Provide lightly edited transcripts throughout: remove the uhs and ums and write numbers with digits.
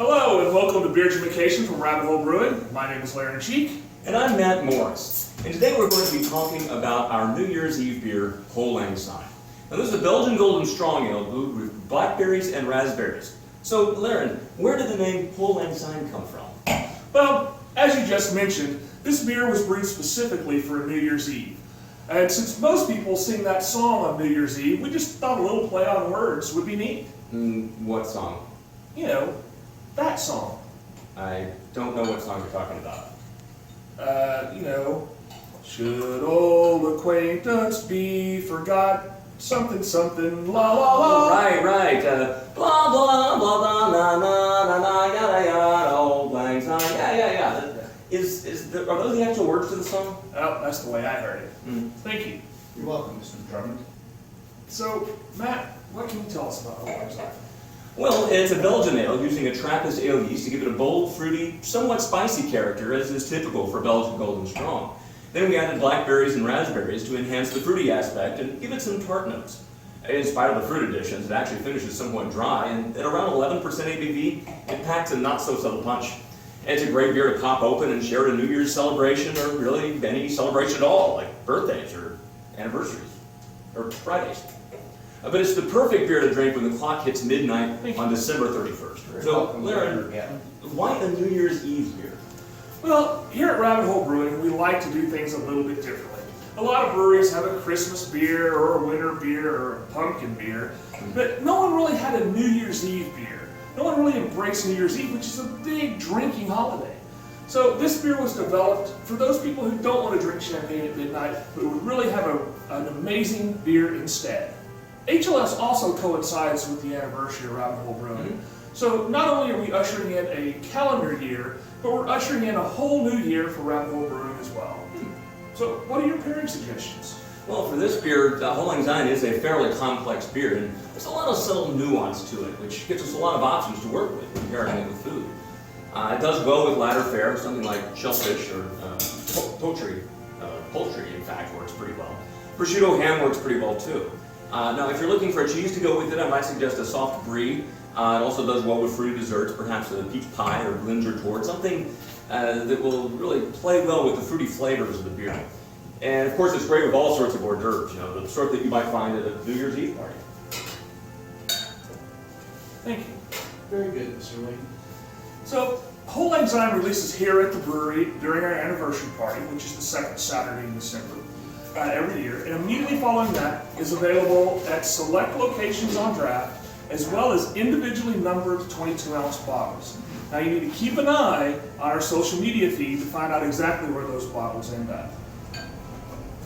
Hello and welcome to Beerdumacation from Rabbit Hole Brewing. My name is Larry Cheek. And I'm Matt Morris. And today we're going to be talking about our New Year's Eve beer, Syne. Now this is a Belgian Golden Strong Ale brewed with blackberries and raspberries. So, Larry, where did the name Syne come from? Well, as you just mentioned, this beer was brewed specifically for New Year's Eve. And since most people sing that song on New Year's Eve, we just thought a little play on words would be neat. What song? You know, that song. I don't know what song you're talking about. Should old acquaintance be forgot, something, something, la la la. Oh, right. Blah, blah, blah, blah, na, na, na, na, yada, yada, Old Lang Syne, yeah. Are those the actual words to the song? Oh, that's the way I heard it. Thank you. You're welcome, Mr. Drummond. So, Matt, what can you tell us about Old Lang Syne? Well, it's a Belgian ale using a Trappist ale yeast to give it a bold, fruity, somewhat spicy character, as is typical for Belgian Golden Strong. Then we added blackberries and raspberries to enhance the fruity aspect and give it some tart notes. In spite of the fruit additions, it actually finishes somewhat dry, and at around 11% ABV, it packs a not-so-subtle punch. It's a great beer to pop open and share at a New Year's celebration, or really any celebration at all, like birthdays or anniversaries, or Fridays. But it's the perfect beer to drink when the clock hits midnight on December 31st. So, Larry, why a New Year's Eve beer? Well, here at Rabbit Hole Brewing, we like to do things a little bit differently. A lot of breweries have a Christmas beer, or a winter beer, or a pumpkin beer, but no one really had a New Year's Eve beer. No one really embraced New Year's Eve, which is a big drinking holiday. So this beer was developed for those people who don't want to drink champagne at midnight, but would really have an amazing beer instead. HLS also coincides with the anniversary of Rabbit Hole Brewing. So not only are we ushering in a calendar year, but we're ushering in a whole new year for Rabbit Hole Brewing as well. So what are your pairing suggestions? Well, for this beer, Syne is a fairly complex beer, and there's a lot of subtle nuance to it, which gives us a lot of options to work with when pairing it with food. It does go with latter fare, something like shellfish or poultry, in fact, works pretty well. Prosciutto ham works pretty well too. Now, if you're looking for a cheese to go with it, I might suggest a soft brie. It also does well with fruity desserts, perhaps a peach pie or ginger torte, something that will really play well with the fruity flavors of the beer. And of course, it's great with all sorts of hors d'oeuvres, the sort that you might find at a New Year's Eve party. Thank you. Very good, Mr. Lee. So, Syne releases here at the brewery during our anniversary party, which is the second Saturday in December, every year. And immediately following that is available at select locations on draft, as well as individually numbered 22-ounce bottles. Now you need to keep an eye on our social media feed to find out exactly where those bottles end up.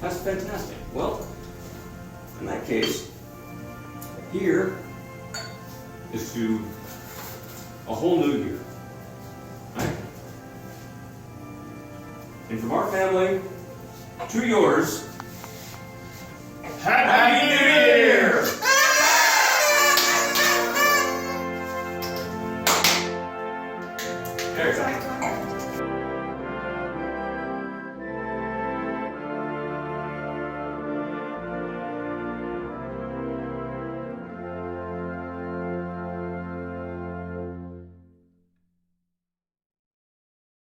That's fantastic. Well, in that case, here is to a whole new year. Right? And from our family to yours,